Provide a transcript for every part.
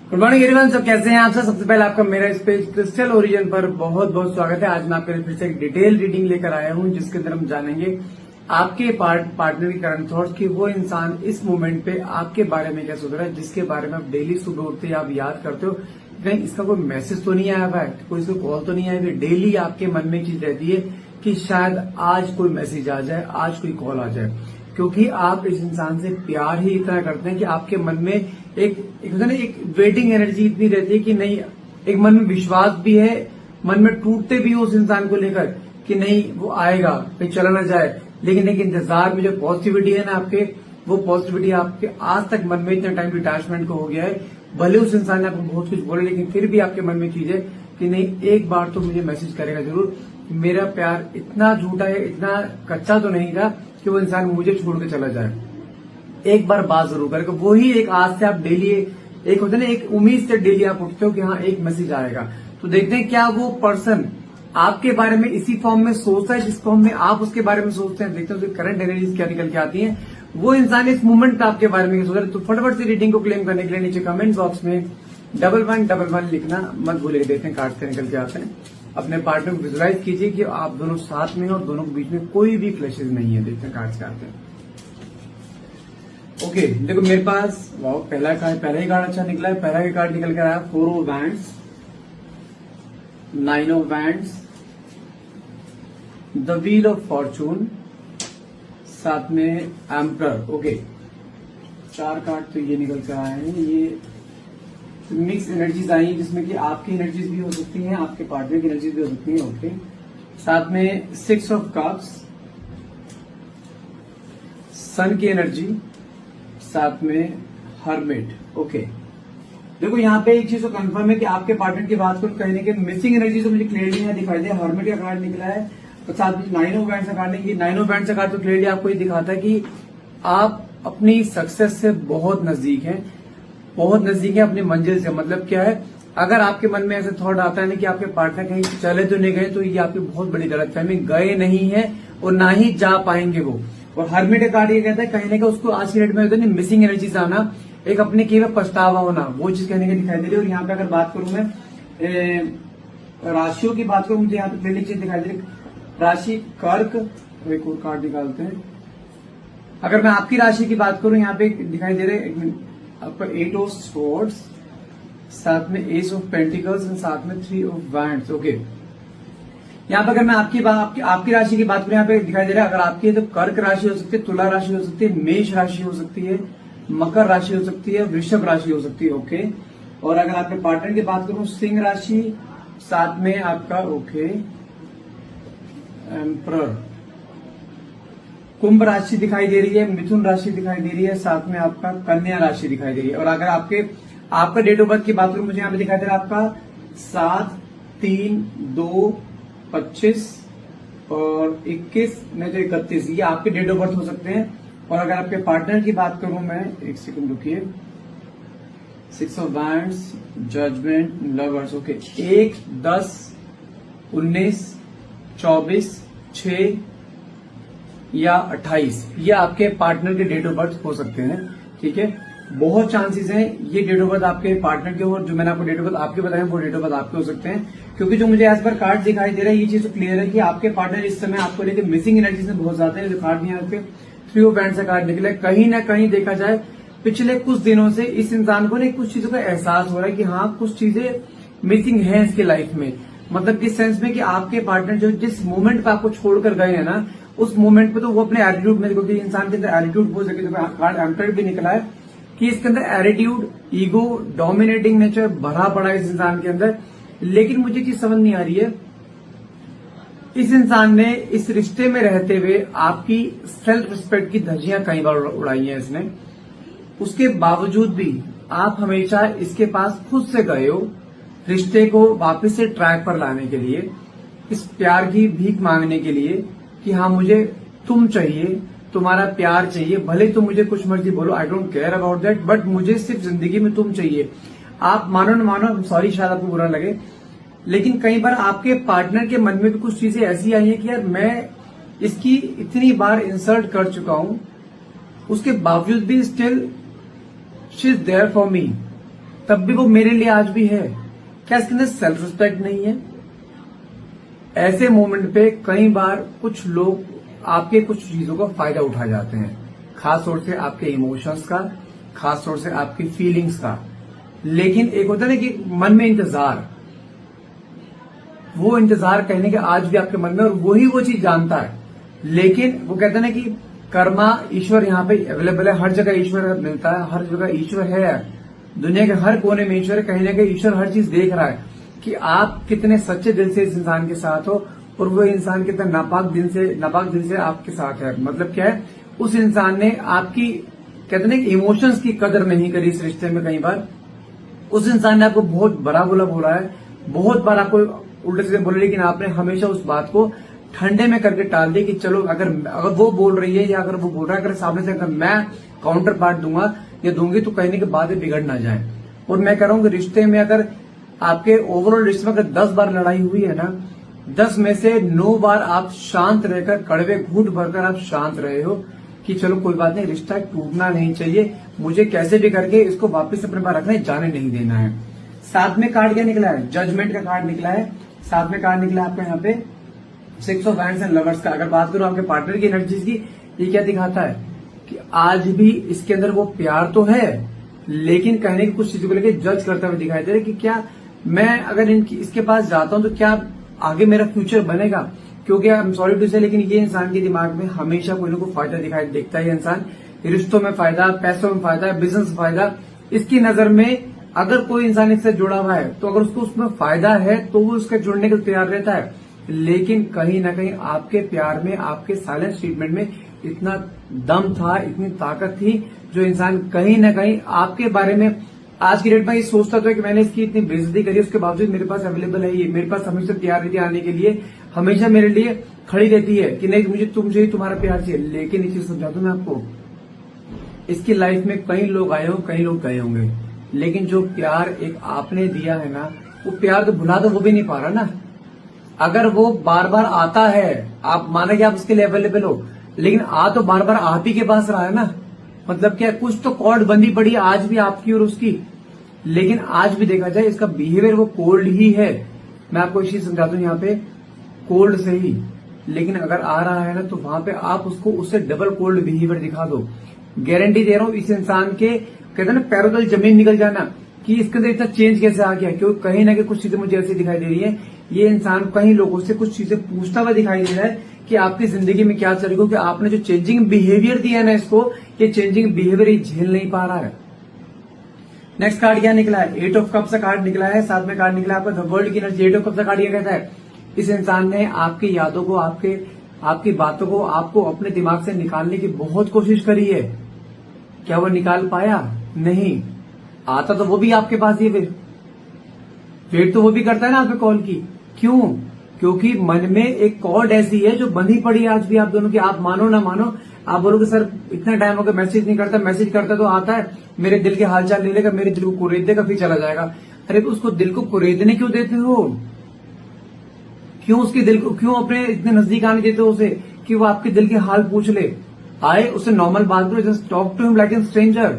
Good morning everyone. सब कैसे हैं आप सब? सबसे पहले आपका मेरा इस पेज क्रिस्टल ओरिजिन पर बहुत बहुत स्वागत है। आज मैं आपके लिए फिर से एक डिटेल रीडिंग लेकर आया हूं, जिसके अंदर हम जानेंगे आपके पार्टनर के करंट थॉट्स कि वो इंसान इस मोमेंट पे आपके बारे में क्या सोच रहा है, जिसके बारे में आप डेली सुबह उठते ही आप याद करते हो। कहीं इसका कोई मैसेज तो नहीं आया हुआ है, कोई इसको कॉल तो नहीं आया कि डेली आपके मन में चीज रहती है कि शायद आज कोई मैसेज आ जाए, आज कोई कॉल आ जाए। क्योंकि आप इस इंसान से प्यार ही इतना करते हैं कि आपके मन में एक वेटिंग एनर्जी इतनी रहती है कि नहीं, एक मन में विश्वास भी है, मन में टूटते भी हो उस इंसान को लेकर कि नहीं वो आएगा, कहीं चला ना जाए। लेकिन एक इंतजार में जो पॉजिटिविटी है ना आपके, वो पॉजिटिविटी आपके आज तक मन में इतना टाइम डिटैचमेंट को हो गया है। भले उस इंसान ने आपको बहुत कुछ बोले, लेकिन फिर भी आपके मन में चीज है कि नहीं, एक बार तो मुझे मैसेज करेगा जरूर। मेरा प्यार इतना झूठा है, इतना कच्चा तो नहीं था कि वो इंसान मुझे छोड़ के चला जाए। एक बार बात जरूर करेगा। वही एक आज से आप डेली एक होता है ना, एक उम्मीद से डेली आप उठते हो कि हाँ एक मैसेज आएगा। तो देखते हैं क्या वो पर्सन आपके बारे में इसी फॉर्म में सोचता है जिस फॉर्म में आप उसके बारे में सोचते हैं। देखते हैं उसकी करंट एनर्जीज क्या निकल के आती हैं, वो इंसान इस मूवमेंट आपके बारे में क्या सोच रहा है। तो फटाफट से रीडिंग को क्लेम करने के लिए नीचे कमेंट बॉक्स में 1111 लिखना मत भूलिएगा। देखते हैं कार्ड से निकल के आते हैं। अपने पार्टनर को विजुलाइज कीजिए कि आप दोनों साथ में हैं और दोनों के बीच में कोई भी क्लैशेज नहीं है। देखते हैं कार्ड्स क्या आते हैं। ओके, देखो मेरे पास पहला ही कार्ड अच्छा निकला है। पहला ही कार्ड निकल कर आया 4 of wands, 9 of wands, the wheel of Fortune, साथ में एम्परर। ओके, 4 कार्ड तो ये निकल कर आए हैं। ये मिक्स एनर्जीज आई हैं, जिसमें कि आपकी एनर्जीज भी हो सकती हैं, आपके पार्टनर की एनर्जीज भी हो सकती हैं। ओके, साथ में 6 ऑफ कप्स, सन की एनर्जी, साथ में हर्मिट। ओके, देखो यहाँ पे एक चीज तो कंफर्म है कि आपके पार्टनर की बात करूं, कहने के मिसिंग एनर्जी तो मुझे क्लियरली यहाँ दिखाई दे। हर्मिट का कार्ड निकला है और साथ में 9 ऑफ वैंड्स का कार्ड नहीं। 9 ऑफ वैंड्स का कार्ड तो क्लियरली आपको ये दिखाता है कि आप अपनी सक्सेस से बहुत नजदीक हैं, बहुत नजदीक है अपनी मंजिल से। मतलब क्या है, अगर आपके मन में ऐसा थॉट आता है ना कि आपके पार्टनर कहीं चले तो नहीं गए, तो ये आपकी बहुत बड़ी गलतफहमी, गए नहीं है और ना ही जा पाएंगे वो। और हर्मिट का कार्ड ये कहता है कहीं ना कहीं उसको आज की डेट में होता है मिसिंग एनर्जीज आना, एक अपने किए हुए पछतावा होना, वो चीज कहने की दिखाई दे रही है। और यहाँ पे अगर बात करूं मैं राशियों की बात करूं, मुझे यहाँ पे पहली चीज दिखाई दे रही राशि कर्क। एक और कार्ड निकालते हैं। अगर मैं आपकी राशि की बात करूं, यहाँ पे दिखाई दे रहे आपका 8 ऑफ स्वॉर्ड्स, साथ में एस ऑफ पेंटिकल्स, साथ में 3 ऑफ वैंड्स। ओके, यहाँ पर अगर मैं आपकी राशि की बात करूं, यहाँ पे दिखाई दे रहा है अगर आपकी है तो कर्क राशि हो सकती है, तुला राशि हो सकती है, मेष राशि हो सकती है, मकर राशि हो सकती है, वृषभ राशि हो सकती है। ओके, और अगर आपके पार्टनर की बात करूं, सिंह राशि, साथ में आपका ओके एम्परर, कुंभ राशि दिखाई दे रही है, मिथुन राशि दिखाई दे रही है, साथ में आपका कन्या राशि दिखाई दे रही है। और अगर आपका डेट ऑफ बर्थ की बात करूं, मुझे यहाँ पे दिखाई दे रहा है आपका 7/3/2/25 और 21 नहीं तो 31, ये आपके डेट ऑफ बर्थ हो सकते हैं। और अगर आपके पार्टनर की बात करूं मैं, एक सेकंड रुकिए, 6 of wands, judgement, lovers. Okay, 1, 10, 19, 24, 6 या 28, ये आपके पार्टनर के डेट ऑफ बर्थ हो सकते हैं। ठीक है, बहुत चांसेस हैं ये डेट ऑफ बर्थ आपके पार्टनर के, और जो मैंने आपको डेट ऑफ बर्थ आपके बताए वो डेट ऑफ बर्थ आपके हो सकते हैं। क्योंकि जो मुझे एज पर कार्ड दिखाई दे रहा है, ये चीज तो क्लियर है कि आपके पार्टनर इस समय आपको लेकर मिसिंग एनर्जी से बहुत ज्यादा है। जो कार्ड यहाँ पे 3 ऑफ वैंड्स का कार्ड निकला है, कहीं ना कहीं देखा जाए पिछले कुछ दिनों से इस इंसान को कुछ चीजों का एहसास हो रहा है कि हाँ कुछ चीजें मिसिंग है इसके लाइफ में। मतलब किस सेंस में कि आपके पार्टनर जो जिस मोमेंट पे आपको छोड़कर गए हैं ना, उस मोमेंट पे तो वो अपने एटीट्यूड में, क्योंकि इंसान के अंदर एटीट्यूड बहुत जगह, तो कार्ड एम्परर भी निकला है कि इसके अंदर एटीट्यूड, ईगो, डोमिनेटिंग नेचर भरा पड़ा है इस इंसान के अंदर। लेकिन मुझे चीज समझ नहीं आ रही है, इस इंसान ने इस रिश्ते में रहते हुए आपकी सेल्फ रिस्पेक्ट की धज्जियां कई बार उड़ाई हैं इसने, उसके बावजूद भी आप हमेशा इसके पास खुद से गए हो रिश्ते को वापस से ट्रैक पर लाने के लिए, इस प्यार की भीख मांगने के लिए कि हाँ मुझे तुम चाहिए, तुम्हारा प्यार चाहिए, भले तुम मुझे कुछ मर्जी बोलो, I don't care about that, but मुझे सिर्फ जिंदगी में तुम चाहिए। आप मानो न मानो, सॉरी शायद आपको बुरा लगे, लेकिन कई बार आपके पार्टनर के मन में भी कुछ चीजें ऐसी आई हैं कि यार मैं इसकी इतनी बार इंसल्ट कर चुका हूं, उसके बावजूद भी still she is there for me. तब भी वो मेरे लिए आज भी है। क्या इसके अंदर सेल्फ रिस्पेक्ट नहीं है? ऐसे मोमेंट पे कई बार कुछ लोग आपके कुछ चीजों का फायदा उठा जाते हैं, खास तौर से आपके इमोशंस का, खास तौर से आपकी फीलिंग्स का। लेकिन एक होता है ना कि मन में इंतजार, वो इंतजार कहने के आज भी आपके मन में, और वही वो चीज जानता है। लेकिन वो कहते हैं ना कि कर्मा, ईश्वर यहाँ पे अवेलेबल है, हर जगह ईश्वर मिलता है, हर जगह ईश्वर है, दुनिया के हर कोने में ईश्वर है। कहीं ना कहीं ईश्वर हर चीज देख रहा है कि आप कितने सच्चे दिल से इस इंसान के साथ हो, और वो इंसान कितना नापाक दिल से आपके साथ है। मतलब क्या है, उस इंसान ने आपकी कहते हैं कि इमोशंस की कदर नहीं करी इस रिश्ते में। कई बार उस इंसान ने आपको बहुत बुरा बोला है, बहुत बार आपको उल्टे सीधे बोले, लेकिन आपने हमेशा उस बात को ठंडे में करके टाल दिया कि चलो अगर वो बोल रही है या अगर वो बोल रहा है, अगर सामने से अगर मैं काउंटर पार्ट दूंगा या दूंगी तो कहने के बाद बिगड़ ना जाए। और मैं कह रहा हूं कि रिश्ते में अगर आपके ओवरऑल रिश्ते में अगर 10 बार लड़ाई हुई है ना, 10 में से 9 बार आप शांत रहकर, कड़वे घूंट भरकर आप शांत रहे हो कि चलो कोई बात नहीं, रिश्ता टूटना नहीं चाहिए, मुझे कैसे भी करके इसको वापस अपने पास रखना है, जाने नहीं देना है। साथ में कार्ड क्या निकला है? जजमेंट का कार्ड निकला है। साथ में कार्ड निकला है आपको यहाँ पे 6 ऑफ वैंड्स एंड लवर्स का। अगर बात करूं आपके पार्टनर की एनर्जीज की, ये क्या दिखाता है कि आज भी इसके अंदर वो प्यार तो है, लेकिन कहने की कुछ चीजों को लेकर जज करते हुए दिखाई दे रहा है कि क्या मैं अगर इसके पास जाता हूं तो क्या आगे मेरा फ्यूचर बनेगा। क्योंकि आई एम सॉरी टू से, लेकिन ये इंसान के दिमाग में हमेशा कोई ना कोई फायदा दिखाई देखता है। इंसान रिश्तों में फायदा, पैसों में फायदा, बिजनेस में फायदा, इसकी नजर में अगर कोई इंसान इससे जुड़ा हुआ है तो अगर उसको उसमें फायदा है तो वो उसके जुड़ने के लिए तैयार रहता है। लेकिन कहीं ना कहीं आपके प्यार में, आपके साइलेंस ट्रीटमेंट में इतना दम था, इतनी ताकत थी, जो इंसान कहीं ना कहीं आपके बारे में आज की डेट में ये सोचता था कि मैंने इसकी इतनी बेइज्जती करी, उसके बावजूद मेरे पास अवेलेबल है, ये मेरे पास हमेशा तैयार रहती है आने के लिए, हमेशा मेरे लिए खड़ी रहती है कि नहीं मुझे तुमसे ही तुम्हारा प्यार चाहिए। लेकिन ये चीज समझा दूं मैं आपको, इसकी लाइफ में कई लोग आए हों, कई लोग गए होंगे, लेकिन जो प्यार एक आपने दिया है ना, वो प्यार तो भुला तो वो भी नहीं पा रहा ना। अगर वो बार बार आता है, आप माने कि आप उसके लिए अवेलेबल हो, लेकिन आ तो बार बार आप ही के पास रहा है ना। मतलब क्या, कुछ तो कॉर्ड बंदी पड़ी है आज भी आपकी और उसकी। लेकिन आज भी देखा जाए इसका बिहेवियर वो कोल्ड ही है। मैं आपको इस चीज समझाता हूं यहाँ पे, कोल्ड से ही। लेकिन अगर आ रहा है ना तो वहां पे आप उसको उससे डबल कोल्ड बिहेवियर दिखा दो। गारंटी दे रहा हूं, इस इंसान के कहते हैं ना पैरों तले जमीन निकल जाना कि इसके अंदर इतना चेंज कैसे आ गया। क्योंकि कहीं ना कहीं कुछ चीजें मुझे ऐसी दिखाई दे रही है, ये इंसान कई लोगों से कुछ चीजें पूछता हुआ दिखाई दे रहा है कि आपकी जिंदगी में क्या चल रही है, कि आपने जो चेंजिंग बिहेवियर दिया है ना इसको, ये चेंजिंग बिहेवियर ये झेल नहीं पा रहा है। नेक्स्ट कार्ड क्या निकला है? 8 ऑफ कप्स का कार्ड निकला है। साथ में कार्ड निकला है आपका द वर्ल्ड की एनर्जी। 8 ऑफ कप्स का कार्ड ये कहता है इस इंसान ने आपकी यादों को, आपकी बातों को, आपको अपने दिमाग से निकालने की बहुत कोशिश करी है। क्या वो निकाल पाया? नहीं। आता तो वो भी आपके पास ही, वेट तो वो भी करता है ना आपके कॉल की। क्यों? क्योंकि मन में एक कॉर्ड ऐसी है जो बंधी पड़ी है आज भी आप दोनों की। आप मानो ना मानो, आप बोलोगे सर इतना टाइम हो गया मैसेज नहीं करता, मैसेज करता तो आता है, मेरे दिल के हालचाल ले लेगा, मेरे दिल को कुरेद देगा, फिर चला जाएगा। अरे तो उसको दिल को कुरेदने क्यों देते हो? क्यों उसके दिल को, क्यों अपने इतने नजदीक आने देते हो उसे कि वो आपके दिल के हाल पूछ ले? आए उससे नॉर्मल बात करो, just talk to him like an stranger.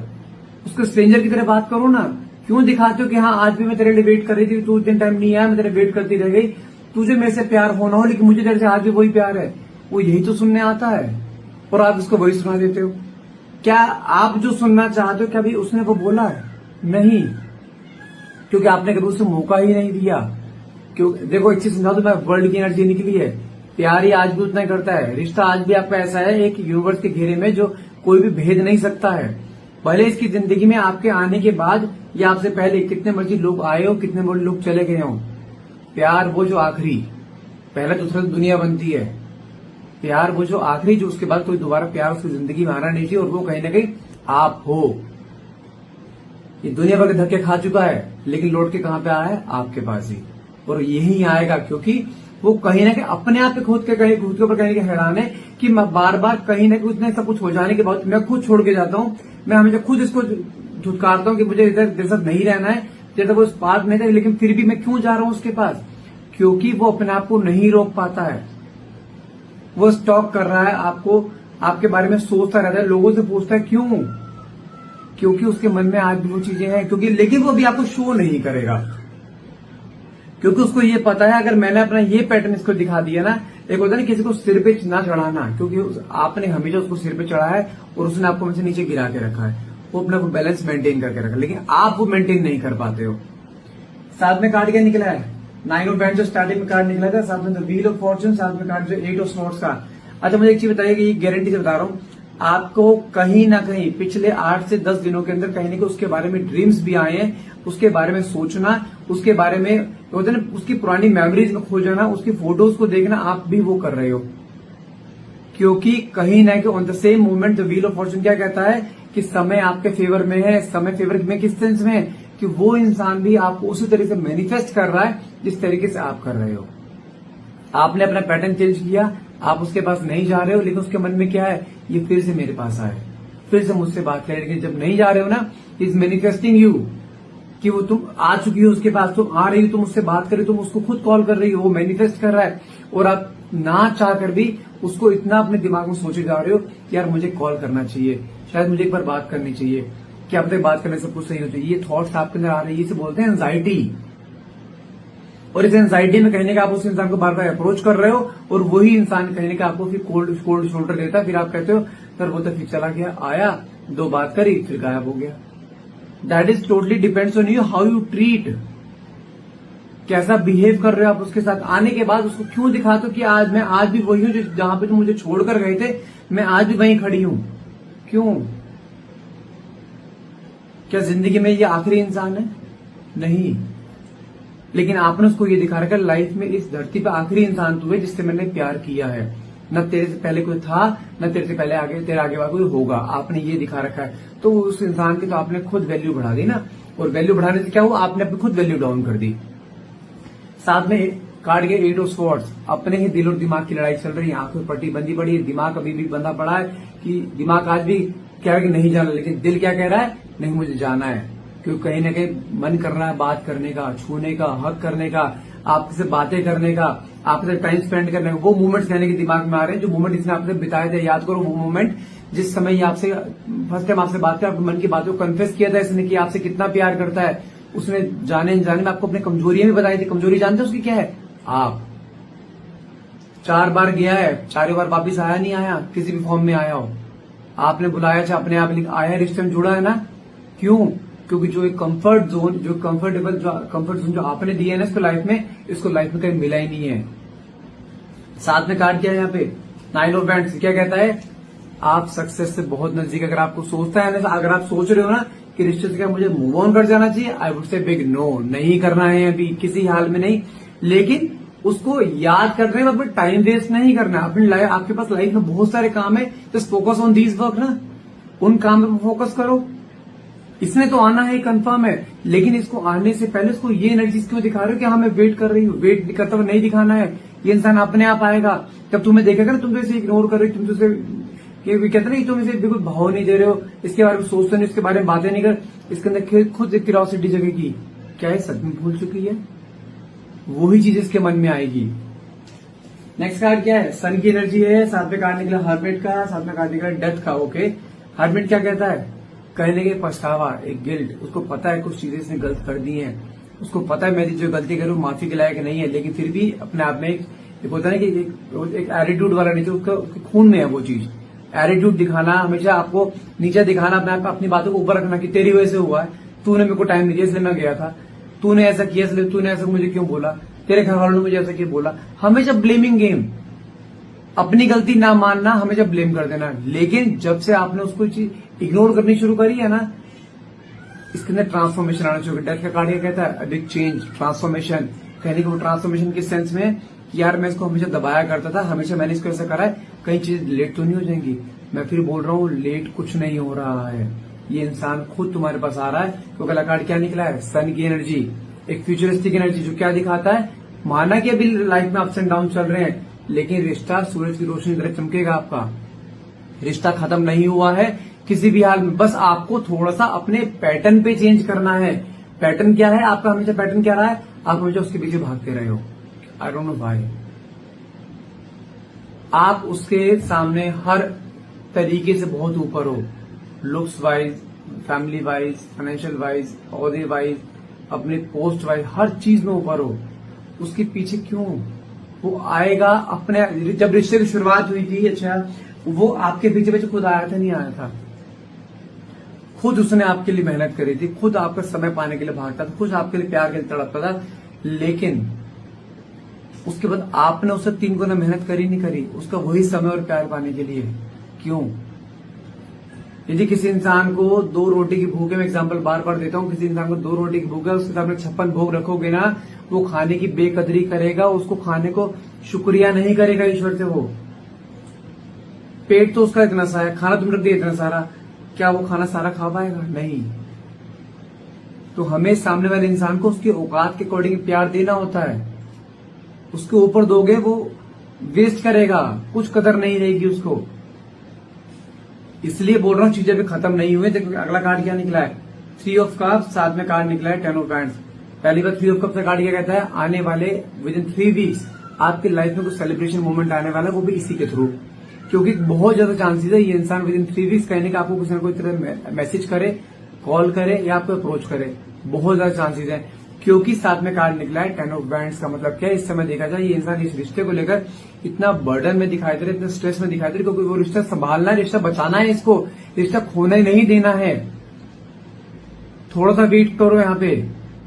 उसके स्ट्रेंजर की तरह बात करो ना। क्यों दिखाते हो कि हाँ आज भी मैं तेरे लिए वेट कर रही थी, तू इतने टाइम नहीं आया, मैं तेरे वेट करती रह गई, तुझे मेरे से प्यार होना हो लेकिन मुझे तेरे से आज भी वही प्यार है। वो यही तो सुनने आता है और आप उसको वही सुना देते हो। क्या आप जो सुनना चाहते हो, क्या भी उसने वो बोला है? नहीं, क्योंकि आपने कभी उसे मौका ही नहीं दिया। क्यों? देखो एक चीज समझा दो, मैं वर्ल्ड की एनर्जी निकली है, प्यार ही आज भी उतना ही करता है। रिश्ता आज भी आपका ऐसा है एक यूनिवर्स के घेरे में जो कोई भी भेद नहीं सकता है। भले इसकी जिंदगी में आपके आने के बाद या आपसे पहले कितने मर्जी लोग आए हो, कितने मर्जी लोग चले गए हो, प्यार वो जो आखिरी, पहले दूसरा दुनिया बनती है, प्यार वो जो आखिरी, जो उसके बाद कोई दोबारा प्यार उसकी जिंदगी में आना नहीं चाहिए। और वो कहीं ना कहीं आप हो। ये दुनिया भर के धक्के खा चुका है लेकिन लौट के कहां पे आया है? आपके पास ही। और यही आएगा क्योंकि वो कहीं ना कहीं अपने आप पे खुद के ऊपर कहीं हैरान है कि मैं बार बार कहीं ना कहीं इतना सब कुछ हो जाने के बाद मैं खुद छोड़ के जाता हूँ। मैं हमेशा खुद इसको धुतकारता हूँ कि मुझे इधर देर साथ नहीं रहना है, जैसे वो उस पास में था, लेकिन फिर भी मैं क्यों जा रहा हूँ उसके पास? क्योंकि वो अपने आप को नहीं रोक पाता है। वो स्टॉक कर रहा है आपको, आपके बारे में सोचता रहता है, लोगों से पूछता है क्यों क्योंकि उसके मन में आज भी वो चीजें हैं, क्योंकि लेकिन वो भी आपको शो नहीं करेगा, क्योंकि उसको ये पता है अगर मैंने अपना ये पैटर्न इसको दिखा दिया ना, एक होता है ना किसी को सिर पे ना चढ़ाना, क्योंकि आपने हमेशा उसको सिर पे चढ़ाया है और उसने आपको हमेशा नीचे गिरा के रखा है, वो अपना बैलेंस मेंटेन करके रखा, लेकिन आप वो मेंटेन नहीं कर पाते हो। साथ में कार्ड क्या निकला है, 9 ऑफ बैंड्स जो स्टार्टिंग में कार्ड निकला था, साथ में द व्हील ऑफ फॉर्चून, साथ में कार्ड जो 8 ऑफ स्वॉर्ड्स का। अच्छा मुझे एक चीज बताइए कि ये गारंटी से बता रहा हूँ, आपको कहीं ना कहीं पिछले 8 से 10 दिनों के अंदर कहीं ना कहीं उसके बारे में ड्रीम्स भी आए हैं, उसके बारे में सोचना, उसके बारे में होता है ना, उसकी पुरानी मेमोरीज में खो जाना, उसकी फोटोज को देखना, आप भी वो कर रहे हो। क्योंकि कहीं ना कहीं on the same moment the wheel of Fortune क्या कहता है कि समय आपके फेवर में है। समय फेवर में किस सेंस में है कि वो इंसान भी आपको उसी तरीके से मैनिफेस्ट कर रहा है जिस तरीके से आप कर रहे हो। आपने अपना पैटर्न चेंज किया, आप उसके पास नहीं जा रहे हो, लेकिन उसके मन में क्या है, ये फिर से मेरे पास आए, फिर से मुझसे बात करे। लेकिन जब नहीं जा रहे हो ना, इज मैनिफेस्टिंग यू कि वो तुम आ चुकी हो उसके पास, तुम आ रही हो, तुम उससे बात कर रही हो, तुम उसको खुद कॉल कर रही हो, वो मैनिफेस्ट कर रहा है, और आप ना चाह कर भी उसको इतना अपने दिमाग में सोचे जा रहे हो कि यार मुझे कॉल करना चाहिए, शायद मुझे एक बार बात करनी चाहिए, क्या पता बात करने से कुछ सही हो जाए। ये थॉट्स आपके अंदर आ रहे हैं, इसे बोलते हैं एंजाइटी। और इस एंजाइटी में कहने का आप उस इंसान को बार बार अप्रोच कर रहे हो, और वही इंसान कहने का आपको फिर कोल्ड शोल्डर देता है, फिर आप कहते हो सर वो तो फिर चला गया, आया 2 बात करी फिर गायब हो गया। That is totally depends on you, how you treat, कैसा बिहेव कर रहे हो आप उसके साथ। आने के बाद उसको क्यों दिखाते हो कि आज मैं आज भी वही हूं जो जहां पे तुम मुझे छोड़कर गए थे, मैं आज भी वहीं खड़ी हूं। क्यों? क्या जिंदगी में ये आखिरी इंसान है? नहीं, लेकिन आपने उसको ये दिखा रखा है लाइफ में इस धरती पे आखिरी इंसान तू है जिससे मैंने प्यार किया है, न तेरे से पहले कोई था, न तेरे से पहले आगे तेरे आगे वाला कोई होगा, आपने ये दिखा रखा है। तो उस इंसान की तो आपने खुद वैल्यू बढ़ा दी ना, और वैल्यू बढ़ाने से क्या हुआ, आपने अपनी खुद वैल्यू डाउन कर दी। साथ में कार्ड के 8 ऑफ स्वॉर्ड्स, अपने ही दिल और दिमाग की लड़ाई चल रही है, आंखों पट्टी बंदी पड़ी है, दिमाग अभी भी बंधा पड़ा है कि दिमाग आज भी कह रहा है कि नहीं जाना, लेकिन दिल क्या कह रहा है, नहीं मुझे जाना है, क्योंकि कहीं ना कहीं मन कर रहा है बात करने का, छूने का, हक करने का, आपसे बातें करने का, आपसे टाइम स्पेंड करने का। वो मोमेंट्स कहने के दिमाग में आ रहे हैं जो मोमेंट इसने आपसे बिताए थे। याद करो वो मोमेंट जिस समय ये आपसे फर्स्ट टाइम आपसे बात किया, आपके मन की बातों को कन्फेस किया था इसने कि आपसे कितना प्यार करता है। उसने जाने अनजाने में आपको अपनी कमजोरियां भी बताई थी। कमजोरी जानते हो उसकी क्या है? आप 4 बार गया है, 4 बार वापिस आया नहीं आया, किसी भी फॉर्म में आया हो, आपने बुलाया चाहे अपने आप आया, रिश्ते में जुड़ा है ना। क्यों? क्योंकि जो एक कंफर्ट जोन, जो कंफर्ट जोन जो आपने दिया है ना इसको लाइफ में, इसको लाइफ में कहीं मिला ही नहीं है। साथ में कार्ड क्या है यहाँ पे, 9 ऑफ बैंड्स, क्या कहता है, आप सक्सेस से बहुत नजदीक। अगर आपको सोचता है ना, अगर आप सोच रहे हो ना कि रिश्ते से क्या मुझे मूव ऑन कर जाना चाहिए, I would say big no, नहीं करना है अभी, किसी हाल में नहीं। लेकिन उसको याद करने में अपना टाइम वेस्ट नहीं करना। अपनी लाइफ, आपके पास लाइफ में बहुत सारे काम है, just focus on these work ना, उन काम पे फोकस करो। इसने तो आना है कंफर्म है, लेकिन इसको आने से पहले इसको ये एनर्जी क्यों दिखा रहे हो कि हाँ मैं वेट कर रही हूँ, वेट करता हुआ नहीं दिखाना है। ये इंसान अपने आप आएगा, जब तुम्हें देखेगा ना, तुम तो इसे इग्नोर कर रहे हो, तुम तो इसे कहते ना, तुम इसे बिल्कुल भाव नहीं दे रहे हो, इसके बारे में सोचते नहीं, इसके बारे में बातें नहीं कर, इसके अंदर खुद क्यूरियोसिटी जगेगी, क्या है सच में भूल चुकी है, वही चीज इसके मन में आएगी। नेक्स्ट कार्ड क्या है, सन की एनर्जी है, साथ में कार्ड निकला हर्मिट का, साथ में कार्ड निकला डेथ का। ओके, हर्मिट क्या कहता है, कहने के पछतावा, एक गिल्ट, उसको पता है कुछ चीजें इसने गलत कर दी हैं, उसको पता है मैं जो गलती करूं माफी के लायक नहीं है, लेकिन फिर भी अपने आप में एक होता है कि एक एटीट्यूड वाला नेचर उसके खून में है। वो चीज एटीट्यूड दिखाना, हमेशा आपको नीचे दिखाना, अपने आप अपनी बातों को ऊपर रखना कि तेरी वजह से हुआ है, तूने मेरे को टाइम नहीं दिया इसलिए मैं गया था, तूने ऐसा किया इसलिए, तूने ऐसा मुझे क्यों बोला, तेरे घर वालों ने मुझे ऐसा क्यों बोला। हमेशा ब्लेमिंग गेम, अपनी गलती ना मानना, हमेशा ब्लेम कर देना। लेकिन जब से आपने उसको चीज इग्नोर करनी शुरू करी है ना, इसके अंदर ट्रांसफॉर्मेशन आना शुरू। डेथ का कार्ड कहता है बिग चेंज, ट्रांसफॉर्मेशन। कहने को ट्रांसफॉर्मेशन किस सेंस में कि यार मैं इसको हमेशा दबाया करता था, हमेशा मैंने इसको ऐसा करा है, कई चीज लेट तो नहीं हो जाएंगी। मैं फिर बोल रहा हूँ लेट कुछ नहीं हो रहा है, ये इंसान खुद तुम्हारे पास आ रहा है। तो अगला कार्ड क्या निकला है, सन की एनर्जी, एक फ्यूचरिस्टिक एनर्जी, जो क्या दिखाता है, माना कि अभी लाइफ में अप्स एंड डाउन चल रहे हैं, लेकिन रिश्ता सूरज की रोशनी की तरह चमकेगा। आपका रिश्ता खत्म नहीं हुआ है किसी भी हाल में, बस आपको थोड़ा सा अपने पैटर्न पे चेंज करना है। पैटर्न क्या है आपका, हमेशा पैटर्न क्या रहा है, आप हमेशा उसके पीछे भागते रहे हो। I don't know why. आप उसके सामने हर तरीके से बहुत ऊपर हो, looks wise, family wise, financial wise, ओहदे वाइज, अपने पोस्ट वाइज, हर चीज में ऊपर हो, उसके पीछे क्यों? वो आएगा अपने, जब रिश्ते की शुरुआत हुई थी, अच्छा, वो आपके पीछे पीछे खुद आया था, नहीं आया था? खुद उसने आपके लिए मेहनत करी थी, खुद आपका समय पाने के लिए भागता था, खुद आपके लिए प्यार के लिए तड़पता था, लेकिन उसके बाद आपने उससे 3 गुना मेहनत करी नहीं करी उसका वही समय और प्यार पाने के लिए? क्यों? यदि किसी इंसान को 2 रोटी की भूख है, मैं एग्जांपल बार बार देता हूं, किसी इंसान को 2 रोटी की भूख है, उसके सामने 56 भोग रखोगे ना, वो खाने की बेकदरी करेगा, उसको खाने को शुक्रिया नहीं करेगा ईश्वर से। वो पेट तो उसका इतना सा है, खाना तुम रख दिया इतना सारा, क्या वो खाना सारा खा पाएगा? नहीं। तो हमें सामने वाले इंसान को उसके औकात के अकॉर्डिंग प्यार देना होता है। उसके ऊपर दोगे वो वेस्ट करेगा, कुछ कदर नहीं रहेगी उसको। इसलिए बोल रहा हूं चीजें भी खत्म नहीं हुई। देखो अगला कार्ड क्या निकला है, 3 ऑफ कप्स, साथ में कार्ड निकला है 10 ऑफ वैंड्स। पहली बार 3 ऑफ कप्स का कार्ड क्या कहता है, आने वाले विद इन 3 वीक्स आपकी लाइफ में कुछ सेलिब्रेशन मोमेंट आने वाला है, वो भी इसी के थ्रू। क्योंकि बहुत ज्यादा चांसेस है ये इंसान विद इन 3 वीक्स कहने का आपको कुछ ना कोई तरह मैसेज करे, कॉल करे या आपको अप्रोच करे, बहुत ज्यादा चांसेस है। क्योंकि साथ में कार्ड निकला है 10 ऑफ वैंड्स का मतलब क्या है, इस समय देखा जाए ये इंसान इस रिश्ते को लेकर इतना बर्डन में दिखाई दे रहा है, इतना स्ट्रेस में दिखाई दे रहा है, क्योंकि वो रिश्ता संभालना है, रिश्ता बचाना है, इसको रिश्ता खोने नहीं देना है। थोड़ा सा वेट करो यहाँ पे।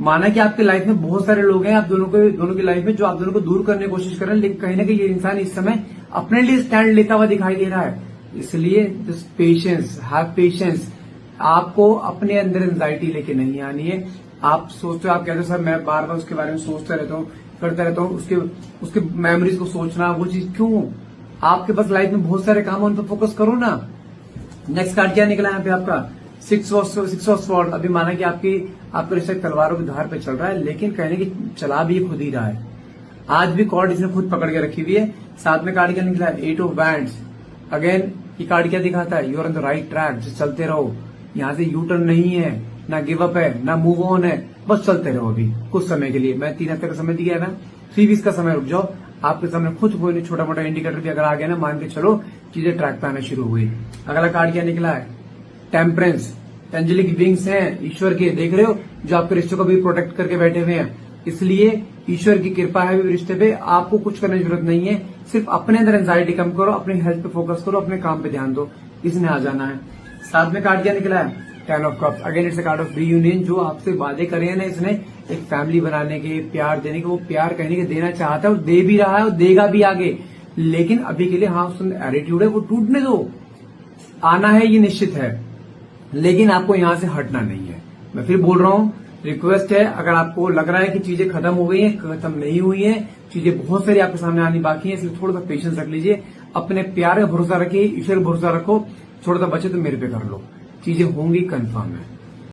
माना कि आपके लाइफ में बहुत सारे लोग हैं, आप दोनों की लाइफ में, जो आप दोनों को दूर करने की कोशिश कर रहे हैं, लेकिन कहीं ना कहीं ये इंसान इस समय अपने लिए स्टैंड लेता हुआ दिखाई दे रहा है। इसलिए जस्ट पेशेंस, हैव पेशेंस। आपको अपने अंदर एंजाइटी लेके नहीं आनी है। आप सोचते हो, आप कहते हो सर मैं बार बार उसके बारे में सोचता रहता हूँ, करता रहता हूँ, उसके मेमोरीज को सोचना, वो चीज क्यों? आपके पास लाइफ में बहुत सारे काम है, उन पर फोकस करो ना। नेक्स्ट कार्ड क्या निकला यहाँ पे आपका, 6 ऑफ स्वॉर्ड। अभी माना कि आपका रिश्ता तलवारों की धार पे चल रहा है, लेकिन कहने की चला भी खुद ही रहा है। आज भी कार्ड इसने खुद पकड़ के रखी हुई है। साथ में कार्ड क्या निकला है, 8 ऑफ वैंड्स। अगेन ये कार्ड क्या दिखाता है, you are on the right track, चलते रहो, यहाँ से यू टर्न नहीं है, ना गिव अप है, ना मूव ऑन है, बस चलते रहो। अभी कुछ समय के लिए, मैं 3 हफ्ते का समय दिया है ना, 3 वीक्स का समय रुक जाओ। आपके सामने खुद कोई छोटा मोटा इंडिकेटर भी अगर आ गया ना, मान के चलो चीजें ट्रैक पे आना शुरू हुई। अगला कार्ड क्या निकला है, टेम्परेंस। एंजेलिक बीइंग्स हैं ईश्वर के, देख रहे हो, जो आपके रिश्ते को भी प्रोटेक्ट करके बैठे हुए हैं। इसलिए ईश्वर की कृपा है रिश्ते पे, आपको कुछ करने की जरूरत नहीं है। सिर्फ अपने अंदर एंजाइटी कम करो, अपनी हेल्थ पे फोकस करो, अपने काम पे ध्यान दो, इसने आ जाना है। साथ में कार्ड क्या निकला है, 10 of cups. Again it's a card of reunion. जो आपसे वादे करे हैं ना इसने, एक फैमिली बनाने के, प्यार देने के, वो प्यार कहने के देना चाहता है, वो दे भी रहा है और देगा भी आगे। लेकिन अभी के लिए हाँ उसका एटीट्यूड है, वो टूटने दो। आना है ये निश्चित है, लेकिन आपको यहां से हटना नहीं है। मैं फिर बोल रहा हूं, रिक्वेस्ट है, अगर आपको लग रहा है कि चीजें खत्म हो गई हैं, खत्म नहीं हुई हैं, चीजें बहुत सारी आपके सामने आनी बाकी है, इसलिए थोड़ा सा पेशेंस रख लीजिए, अपने प्यार का भरोसा रखिए, ईश्वर भरोसा रखो। थोड़ा सा बचे तो मेरे पे कर लो, चीजें होंगी कंफर्म है।